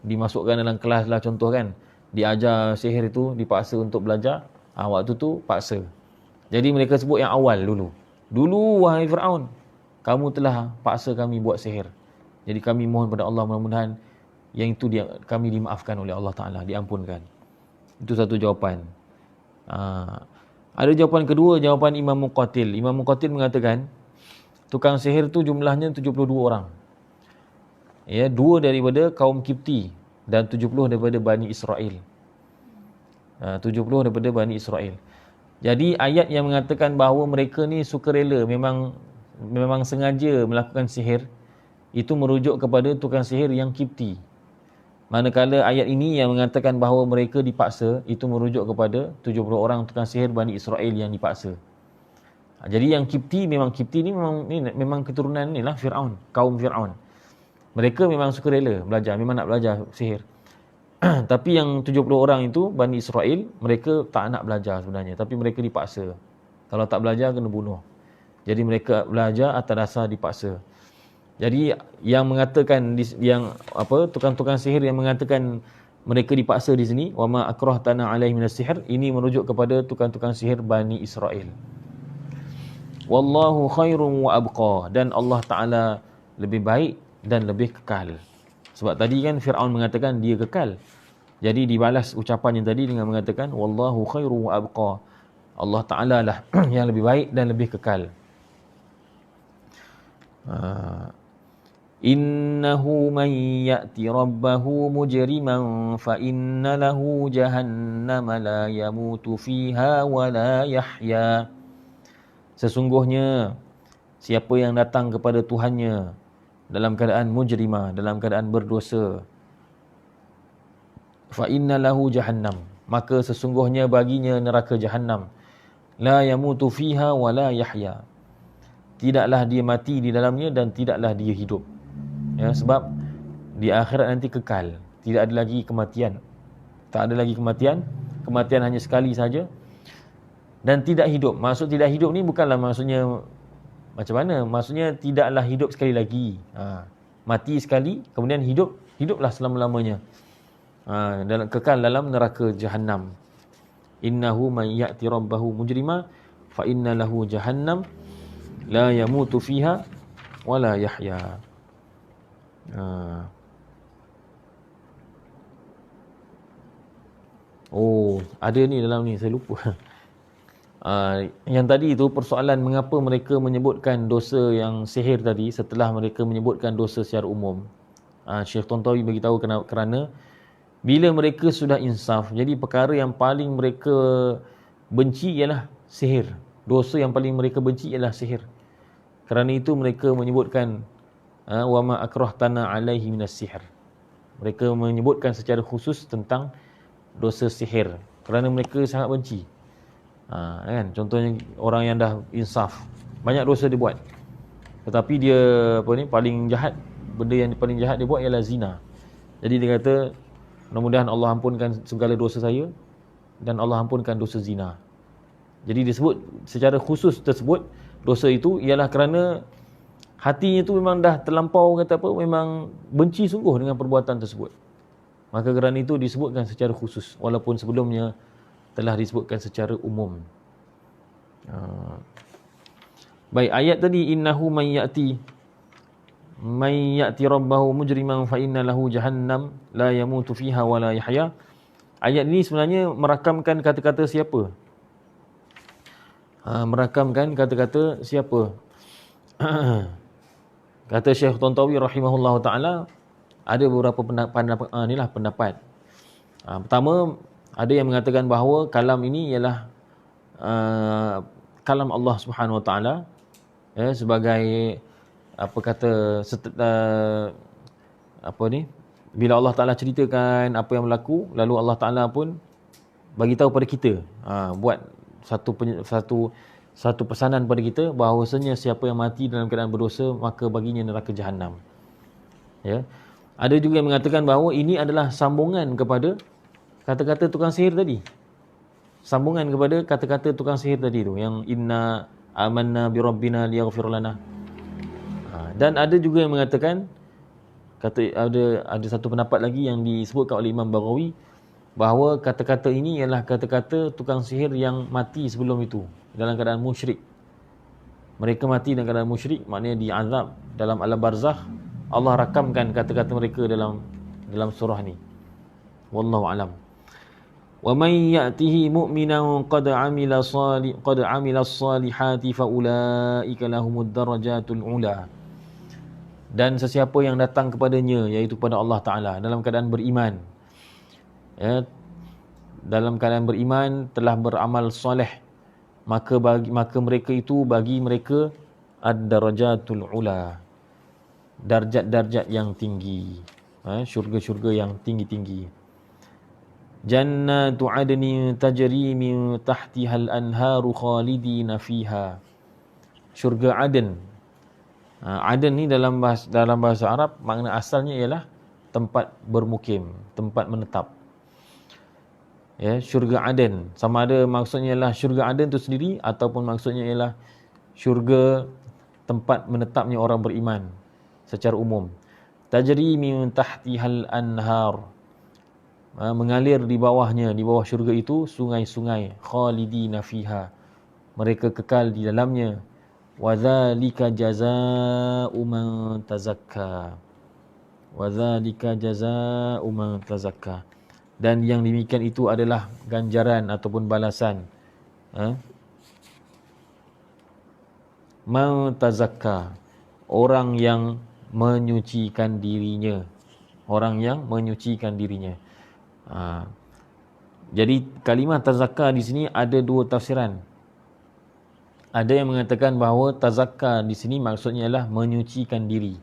dimasukkan dalam kelas lah contoh kan, diajar sihir itu, dipaksa untuk belajar, waktu tu paksa. Jadi mereka sebut yang awal dulu wahai Fir'aun, kamu telah paksa kami buat sihir. Jadi kami mohon pada Allah, mudah-mudahan yang itu kami dimaafkan oleh Allah Ta'ala, diampunkan. Itu satu jawapan. Ada jawapan kedua, jawapan Imam Muqatil. Imam Muqatil mengatakan tukang sihir tu jumlahnya 72 orang. Ya, 2 daripada kaum Kipti dan 70 daripada Bani Israel. 70 daripada Bani Israel. Jadi ayat yang mengatakan bahawa mereka ni sukarela, memang sengaja melakukan sihir, itu merujuk kepada tukang sihir yang Kipti. Manakala ayat ini yang mengatakan bahawa mereka dipaksa, itu merujuk kepada 70 orang tukang sihir Bani Israel yang dipaksa. Jadi yang Kipti ni memang keturunan ni lah Fir'aun, kaum Fir'aun. Mereka memang sukarela belajar, memang nak belajar sihir. Tapi yang 70 orang itu Bani Israel, mereka tak nak belajar sebenarnya, tapi mereka dipaksa. Kalau tak belajar kena bunuh. Jadi mereka belajar atas dasar dipaksa. Jadi yang mengatakan tukang-tukang sihir yang mengatakan mereka dipaksa di sini, wa ma akrahtana alaihi minas sihr, ini merujuk kepada tukang-tukang sihir Bani Israel. Wallahu khairun wa abqa, dan Allah Ta'ala lebih baik dan lebih kekal. Sebab tadi kan Fir'aun mengatakan dia kekal. Jadi dibalas ucapan yang tadi dengan mengatakan wallahu khairun wa abqa. Allah Ta'ala lah yang lebih baik dan lebih kekal. Innahu man ya'ti rabbahu mujriman fa inna lahu jahannama la yamutu fiha wa la yahya. Sesungguhnya siapa yang datang kepada Tuhannya dalam keadaan mujrimah, dalam keadaan berdosa, fa inna lahu jahannam, maka sesungguhnya baginya neraka Jahannam, la yamutu fiha wa la yahya, tidaklah dia mati di dalamnya dan tidaklah dia hidup. Ya, sebab di akhirat nanti kekal, tidak ada lagi kematian. Tak ada lagi kematian. Kematian hanya sekali saja. Dan tidak hidup. Maksud tidak hidup ni bukanlah maksudnya macam mana? Maksudnya tidaklah hidup sekali lagi. Mati sekali, kemudian hiduplah selama-lamanya. Kekal dalam neraka Jahannam. Innahu man ya'ti rabbahu mujrima fa inna lahu jahannam la yamutu fiha wa la yahya. Oh, ada ni dalam ni, saya lupa. Yang tadi itu persoalan mengapa mereka menyebutkan dosa yang sihir tadi setelah mereka menyebutkan dosa secara umum. Syekh Tontawi beritahu kerana bila mereka sudah insaf, jadi perkara yang paling mereka benci ialah sihir. Dosa yang paling mereka benci ialah sihir. Kerana itu mereka menyebutkan wa ma akrahtana alaihi minas sihr. Mereka menyebutkan secara khusus tentang dosa sihir kerana mereka sangat benci. Kan, contohnya orang yang dah insaf, banyak dosa dia buat, tetapi dia paling jahat, benda yang paling jahat dia buat ialah zina. Jadi dia kata, mudah-mudahan Allah ampunkan segala dosa saya dan Allah ampunkan dosa zina. Jadi disebut secara khusus tersebut dosa itu ialah kerana hatinya tu memang dah terlampau memang benci sungguh dengan perbuatan tersebut. Maka kerana itu disebutkan secara khusus walaupun sebelumnya telah disebutkan secara umum. Baik, ayat tadi innahu man ya'ti rabbahu mujriman fa inna lahu jahannam la yamutu fiha wa la yahya. Ayat ini sebenarnya merakamkan kata-kata siapa? Merakamkan kata-kata siapa? Kata Syekh Tontawi rahimahullahu taala, ada beberapa pendapat. Pertama, ada yang mengatakan bahawa kalam ini ialah kalam Allah Subhanahu Wa Taala, sebagai bila Allah Taala ceritakan apa yang berlaku, lalu Allah Taala pun bagi tahu pada kita, buat satu pesanan pada kita bahawasanya siapa yang mati dalam keadaan berdosa maka baginya neraka Jahannam. Ya. Ada juga yang mengatakan bahawa ini adalah sambungan kepada kata-kata tukang sihir tadi. Sambungan kepada kata-kata tukang sihir tadi tu, yang inna amanna bi rabbina liyaghfir lana. Dan ada juga yang mengatakan, ada satu pendapat lagi yang disebutkan oleh Imam Baghawi, bahawa kata-kata ini ialah kata-kata tukang sihir yang mati sebelum itu dalam keadaan musyrik. Mereka mati dalam keadaan musyrik, maknanya diazab dalam alam barzakh. Allah rakamkan kata-kata mereka dalam surah ni. Wallahu alam. Wa may ya'tihi mu'minan qad 'amila as-salihati fa ulaika lahumud darajatul 'ula. Dan sesiapa yang datang kepadanya, iaitu kepada Allah Taala dalam keadaan beriman, dalam keadaan beriman telah beramal soleh, maka mereka itu bagi mereka ad-darajatul 'ula, darjat-darjat yang tinggi, syurga-syurga yang tinggi-tinggi. Jannatu adni tajri min tahtihal anharu khalidina fiha. Syurga Aden. Aden ni dalam bahasa Arab makna asalnya ialah tempat bermukim, tempat menetap. Ya, syurga Aden. Sama ada maksudnya ialah syurga Aden tu sendiri ataupun maksudnya ialah syurga tempat menetapnya orang beriman secara umum. Tajri min tahtihal anhar. Mengalir di bawahnya, di bawah syurga itu sungai-sungai, khalidina fiha, mereka kekal di dalamnya. Wa dzalika jazaa'u man tazakka. Wa dzalika jazaa'u man tazakka. Dan yang demikian itu adalah ganjaran ataupun balasan man tazakka, orang yang menyucikan dirinya. Orang yang menyucikan dirinya. Jadi kalimah tazakka di sini ada dua tafsiran. Ada yang mengatakan bahawa tazakka di sini maksudnya adalah menyucikan diri,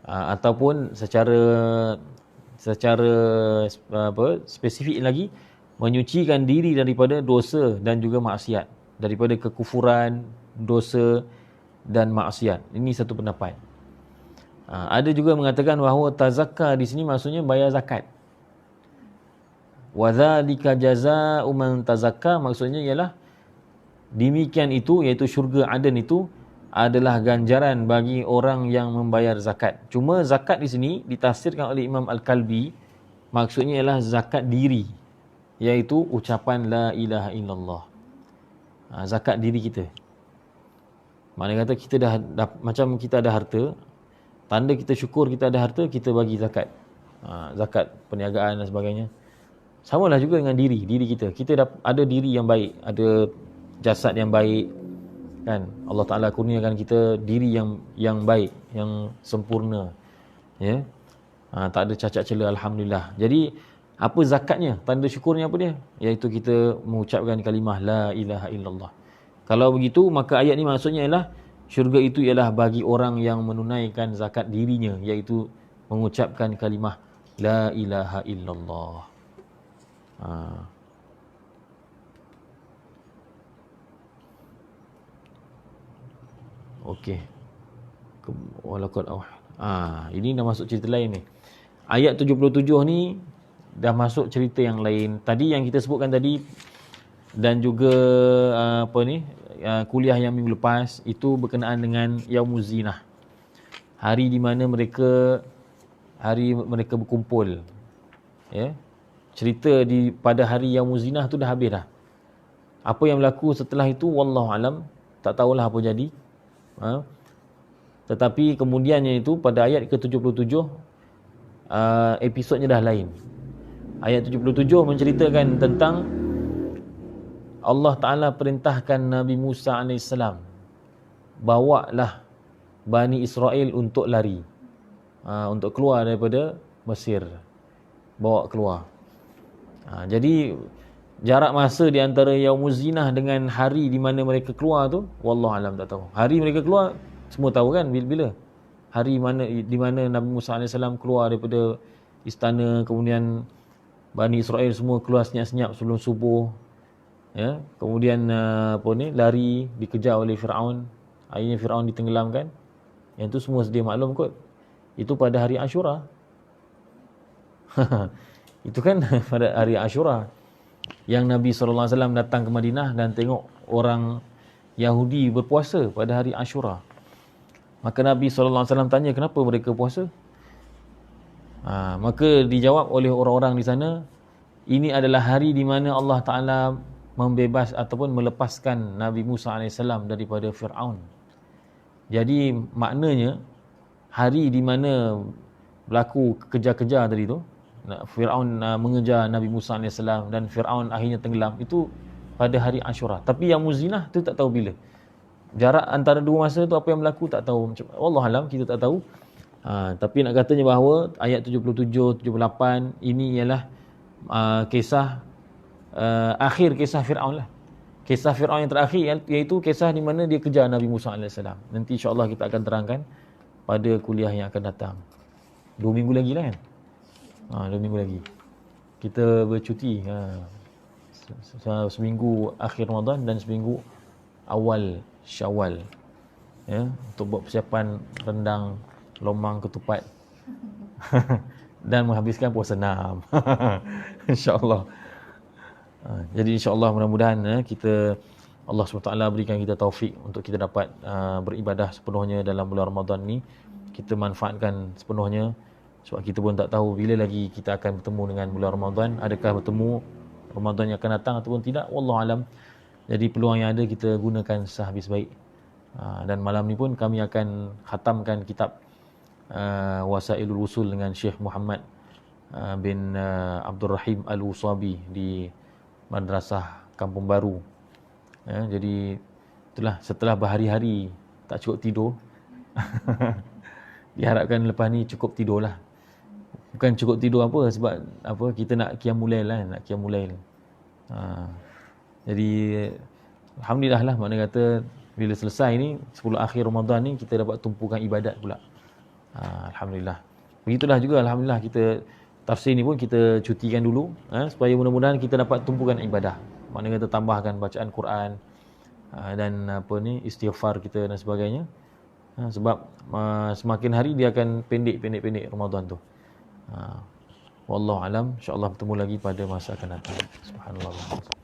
ataupun secara spesifik lagi, menyucikan diri daripada dosa dan juga maksiat, daripada kekufuran, dosa dan maksiat. Ini satu pendapat. Ada juga mengatakan bahawa tazakka di sini maksudnya bayar zakat. Wa dzalika jazaa'u man tazakka, maksudnya ialah demikian itu, iaitu syurga Aden itu adalah ganjaran bagi orang yang membayar zakat. Cuma zakat di sini ditafsirkan oleh Imam Al-Kalbi, maksudnya ialah zakat diri, iaitu ucapan la ilaha illallah. Zakat diri kita. Maknanya kata kita macam kita ada harta, tanda kita syukur kita ada harta, kita bagi zakat. Zakat perniagaan dan sebagainya. Samalah juga dengan diri kita. Kita ada diri yang baik, ada jasad yang baik, kan? Allah Taala kurniakan kita diri yang baik, yang sempurna, ya. Tak ada cacat cela, alhamdulillah. Jadi apa zakatnya? Tanda syukurnya apa dia? Iaitu kita mengucapkan kalimah la ilaha illallah. Kalau begitu, maka ayat ni maksudnya ialah syurga itu ialah bagi orang yang menunaikan zakat dirinya, iaitu mengucapkan kalimah la ilaha illallah. Okey. Walaqad ini dah masuk cerita lain ni. Ayat 77 ni dah masuk cerita yang lain. Tadi yang kita sebutkan tadi dan juga kuliah yang minggu lepas itu berkenaan dengan Yaumuz Zinah. Hari di mana mereka berkumpul. Ya. Cerita pada hari Yaumuz Zinah tu dah habis dah. Apa yang berlaku setelah itu wallahu alam, tak tahulah apa jadi. Tetapi kemudiannya itu pada ayat ke-77 episodnya dah lain. Ayat 77 menceritakan tentang Allah Ta'ala perintahkan Nabi Musa AS, bawalah Bani Israel untuk lari, untuk keluar daripada Mesir, bawa keluar. Jadi jarak masa di antara Yaumuz Zinah dengan hari di mana mereka keluar tu wallahu alam tak tahu. Hari mereka keluar semua tahu kan bila? Hari di mana Nabi Musa AS keluar daripada istana, kemudian Bani Israel semua keluar senyap-senyap sebelum subuh. Ya, kemudian lari, dikejar oleh Firaun. Akhirnya Firaun ditenggelamkan. Yang tu semua sedia maklum kot. Itu pada hari Ashura. Itu kan pada hari Ashura yang Nabi SAW datang ke Madinah dan tengok orang Yahudi berpuasa pada hari Ashura. Maka Nabi SAW tanya kenapa mereka puasa. Maka dijawab oleh orang-orang di sana, ini adalah hari di mana Allah Ta'ala membebas ataupun melepaskan Nabi Musa AS daripada Fir'aun. Jadi maknanya hari di mana berlaku kejar-kejar tadi tu, Fir'aun mengejar Nabi Musa AS dan Fir'aun akhirnya tenggelam, itu pada hari Ashura. Tapi yang Muzinah tu tak tahu bila. Jarak antara dua masa tu apa yang berlaku tak tahu. Wallahualam, kita tak tahu. Tapi nak katanya bahawa ayat 77, 78 ini ialah kisah akhir kisah Fir'aun lah. Kisah Fir'aun yang terakhir iaitu kisah di mana dia kejar Nabi Musa AS. Nanti insya-Allah kita akan terangkan pada kuliah yang akan datang. 2 minggu lagi lah kan? 2 minggu lagi kita bercuti. Seminggu akhir Ramadan dan seminggu awal Syawal, ya, untuk buat persiapan rendang, lomang, ketupat dan menghabiskan puasa 6. InsyaAllah. Jadi insyaAllah mudah-mudahan kita, Allah SWT berikan kita taufik untuk kita dapat beribadah sepenuhnya dalam bulan Ramadan ni. Kita manfaatkan sepenuhnya, sebab kita pun tak tahu bila lagi kita akan bertemu dengan bulan Ramadan. Adakah bertemu Ramadan yang akan datang ataupun tidak, wallahualam. Jadi peluang yang ada kita gunakan sehabis baik. Dan malam ni pun kami akan khatamkan kitab Wasailul Wusul dengan Syekh Muhammad bin Abdul Rahim Al-Wusabi di Madrasah Kampung Baru. Jadi itulah, setelah berhari-hari tak cukup tidur diharapkan lepas ni cukup tidurlah. Bukan cukup tidur sebab kita nak qiyamul lail lah, nak qiyamul lail. Jadi alhamdulillah lah, makna kata bila selesai ni 10 akhir Ramadan ni kita dapat tumpukan ibadat pula. Alhamdulillah. Begitulah juga alhamdulillah kita tafsir ni pun kita cutikan dulu, supaya mudah-mudahan kita dapat tumpukan ibadah. Makna kata tambahkan bacaan Quran dan istighfar kita dan sebagainya. Sebab semakin hari dia akan pendek Ramadan tu. Wallahu alam. InsyaAllah bertemu lagi pada masa akan datang. Subhanallah.